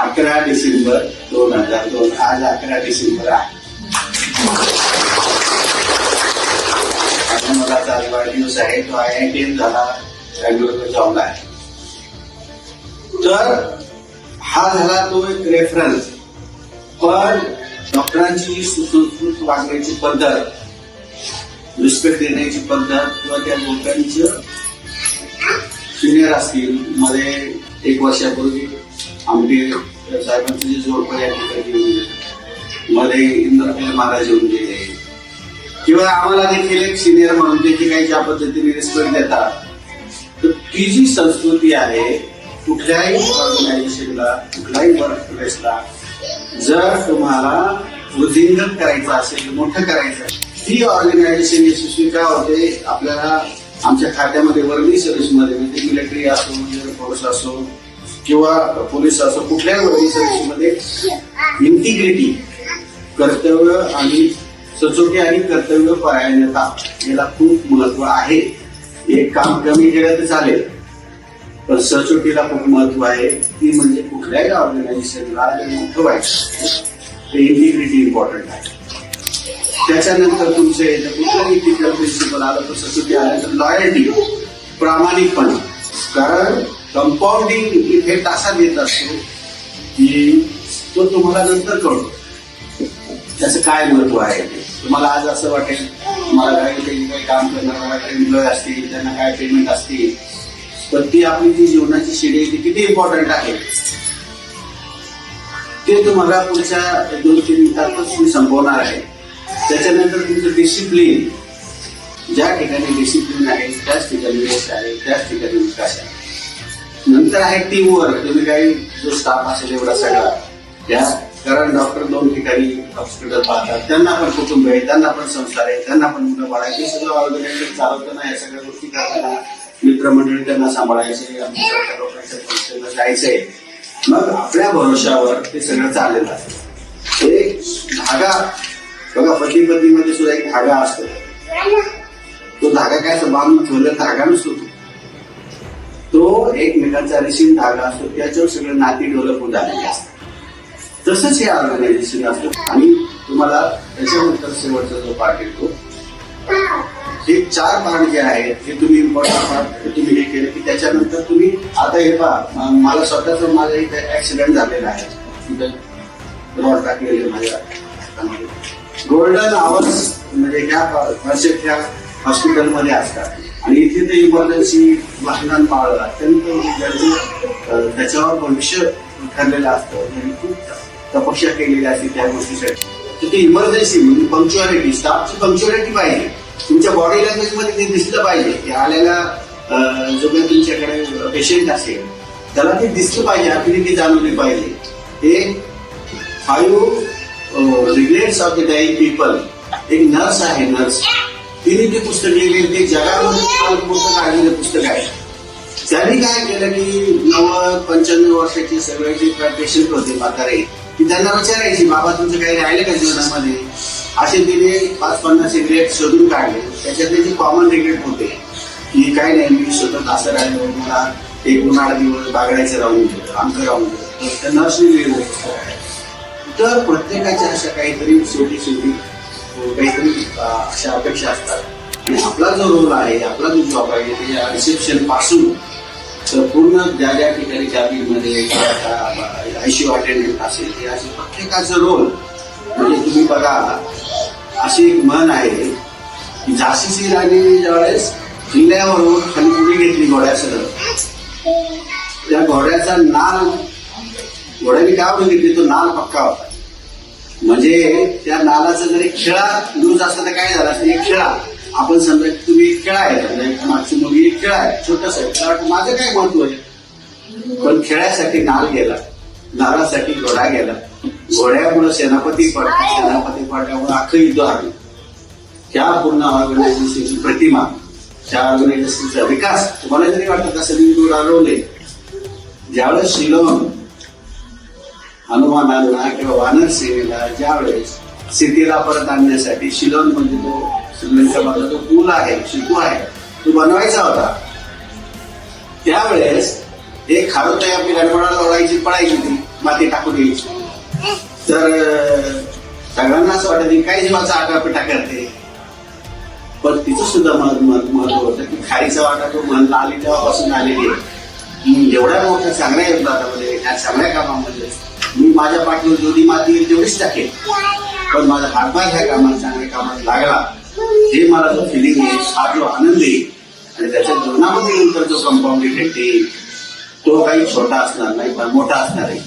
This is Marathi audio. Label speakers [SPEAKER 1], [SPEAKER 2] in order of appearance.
[SPEAKER 1] 11 डिसेंबर 2002 आज 11 डिसेंबर आहे. माझ्या मुलाचा आज वाढदिवस आहे. तो IITM झाला, बँगलोरला जॉबला आहे. तर हा झाला तो एक रेफरन्स. पण डॉक्टरांची सुसंस्कृत वागण्याची पद्धत, रिस्पेक्ट देण्याची पद्धत किंवा त्या लोकांचं सिनियर असतील. मध्ये 1 वर्षापूर्वी आमटे साहेबांचे जे जोडपं या ठिकाणी मध्ये इंद्रकील महाराज येऊन गेले, किंवा आम्हाला देखील एक सिनियर म्हणून देखील काही ज्या पद्धतीने रिस्पेक्ट देतात. तर ती जी संस्कृती आहे, कुठल्याही ऑर्गनायझेशनला, कुठल्याही वर्क प्लेसला जर तुम्हाला वृद्धिंगत करायचं असेल, मोठं करायचं, ती ऑर्गनायझेशन यशस्वी का होते. आपल्याला आमच्या खात्यामध्ये वर्दी सर्व्हिसमध्ये, म्हणजे मिलिटरी असो, एअरफोर्स असो किंवा पोलीस असो, कुठल्याही वर्दी सर्व्हिसमध्ये इंटिग्रिटी, कर्तव्य आणि सचोटी आणि कर्तव्य परायणता याला खूप महत्व आहे. एक काम कमी केलं तर चालेल, पण सचोटीला खूप महत्व आहे. ती म्हणजे कुठल्याही ऑर्गनायझेशनला मोठं व्हायचं ते इंटिग्रिटी इम्पॉर्टंट आहे. त्याच्यानंतर तुमचे कुठलाही इथिकल प्रिन्सिपल आलं तर सचोटी आल्यानंतर लॉयल्टी, प्रामाणिकपणा. कारण कंपाऊंडिंग इफेक्ट असा देत असतो की तो तुम्हाला नंतर कळतो त्याचं काय महत्व आहे. तुम्हाला आज असं वाटेल, तुम्हाला काही काम करणारा एम्प्लॉय असतील, त्यांना काय पेमेंट असतील, तर ती आपली जी जीवनाची शिडी आहे ती किती इम्पॉर्टंट आहे ते तुम्हाला पुढच्या 2-3 मिनिटातच मी संपवणार आहे. त्याच्यानंतर तुमचं डिसिप्लिन, ज्या ठिकाणी डिसिप्लिन आहे त्याच ठिकाणी यश आहे, त्याच ठिकाणी विकास आहे. नंतर आहे टीमवर्क. तुम्ही काही जो स्टाफ असेल एवढा सगळा त्या, कारण डॉक्टर 2 ठिकाणी हॉस्पिटल पाहतात, त्यांना पण कुटुंब आहे, त्यांना पण संसार आहे, त्यांना पण मुलं बाळायचे, सगळं ऑर्गनायझेशन चालवताना या सगळ्या गोष्टी करताना मित्रमंडळी त्यांना सांभाळायचे, आमच्या लोकांच्या फंक्शनला जायचंय. मग आपल्या भरोशावर ते सगळं चाललेलं असतं. एक धागा बघा, पती पत्नीमध्ये सुद्धा एक धागा असतो. तो धागा काय बांधून ठेवलेला धागा नसतो, तो एकमेकांचा रेशीम धागा असतो, त्याच्यावर सगळं नाती डेव्हलप होत आलेली असतात. तसंच हे ऑर्गनायझेशन असतं. आणि तुम्हाला त्याच्यानंतर शेवटचा जो पार्ट येतो, हे 4 पार्ट जे आहेत हे तुम्ही इम्पॉर्टंट पार्ट तुम्ही हे केले की त्याच्यानंतर तुम्ही आता हे पहा, मला स्वतःच माझा इथे ऍक्सिडेंट झालेला आहे. तिथे रॉड टाकलेले माझ्या हातामध्ये. गोल्डन आवर्स म्हणजे ह्या कॉन्सेप्ट ह्या हॉस्पिटलमध्ये असतात आणि इथे ते इमर्जन्सी वाहनान पाळलं अत्यंत गरजेचं, त्याच्यावर भविष्य ठरलेलं असतं. खूप तपस्या केलेली असते त्या गोष्टीसाठी. तर ते इमर्जन्सी म्हणजे पंक्च्युअलिटी, स्टाफची पंक्च्युअलिटी पाहिजे. तुमच्या बॉडी लँग्वेज मध्ये ते दिसलं पाहिजे की आलेला जो काही तुमच्याकडे पेशंट असेल त्याला ते दिसलं पाहिजे, ऍबिलिटी जाणवली पाहिजे. हे 5 regrets of the dying people. एक नर्स आहे, नर्स, तिने ते पुस्तक लिहिले, ते जगामध्ये मोठं काढलेलं पुस्तक आहे. त्यांनी काय केलं की 90-95 वर्षाचे सगळे जे पेशंट होते म्हातारे, की त्यांना विचारायची, बाबा तुमचं काही राहिलं का जीवनामध्ये. असे तिने 5-50 रिग्रेट शोधून काढले. त्याच्यात त्याची कॉमन रिग्रेट होते की काय नाही, मी सतत असं राहिलो, मला एक उन्हाळा दिवस बागडायचं राहून गेलं, अंक राहून गेलं. तर त्या नर्सने लिहिलं. तर प्रत्येकाच्या अशा काहीतरी शेवटी काहीतरी अशा अपेक्षा असतात. आणि आपला जो रोल आहे, आपला जो जॉब आहे, ते रिसेप्शन पासून तर पूर्ण ज्या ज्या ठिकाणी कॅबिनमध्ये ICU अटेंडंट असेल, ते असे प्रत्येकाचं रोल. म्हणजे तुम्ही बघा, अशी एक म्हण आहे की झाशीची राणी ज्यावेळेस किल्ल्यावरून खाली उडी घेतली घोड्यासह, त्या घोड्याचा नाल, घोड्याने काय उडी घेतली, तो नाल पक्का होता. म्हणजे त्या नालाचा जर एक खेळा लूज असता तर काय झाला असतं, एक खेळा आपण समजा तुम्ही एक खेळा आहे, मागची मुलगी एक खेळा आहे, छोटस आहे, माझं काय महत्व आहे. पण खेळासाठी नाल गेला, नालासाठी घोडा गेला, घोड्यामुळे सेनापती पडला, सेनापती पडल्यामुळे अख्खं युद्ध हरलं. त्या पूर्ण ऑर्गनायझेशनची प्रतिमा, त्या ऑर्गनायझेशनचा विकास तुम्हाला जरी वाटत असेल मी दूर हरवले. ज्यावेळेस शिलोंग हनुमानांना किंवा वानर सेनेला ज्यावेळेस सिटीला परत आणण्यासाठी शिलोंग म्हणजे तो श्रीलंकेमधला जो पूल आहे, शिकू आहे, तो बनवायचा होता. त्यावेळेस एक खारोताई आपली गडबडाला ओढायची, पळायची ती माती टाकू द्यायची. तर सगळ्यांना असं वाटत की काही जीवाचा आटापिटा करते, पण तिचं सुद्धा महत्व होतं की खारीचा वाटा तो म्हणला आली तेव्हापासून आलेली आहे. एवढ्या मोठ्या चांगल्या योगदानामध्ये, ह्या चांगल्या कामामध्ये मी माझ्या पाठीवर जेवढी माती येईल तेवढीच टाकेल, पण माझा हातभार ह्या कामात चांगल्या कामात लागला, हे मला जो फिलिंग आहे, हा जो आनंद आहे, आणि त्याच्या जीवनामध्ये नंतर जो कंपाऊंड इफेक्ट येईल तो काही छोटा असणार नाही पण मोठा असणार आहे.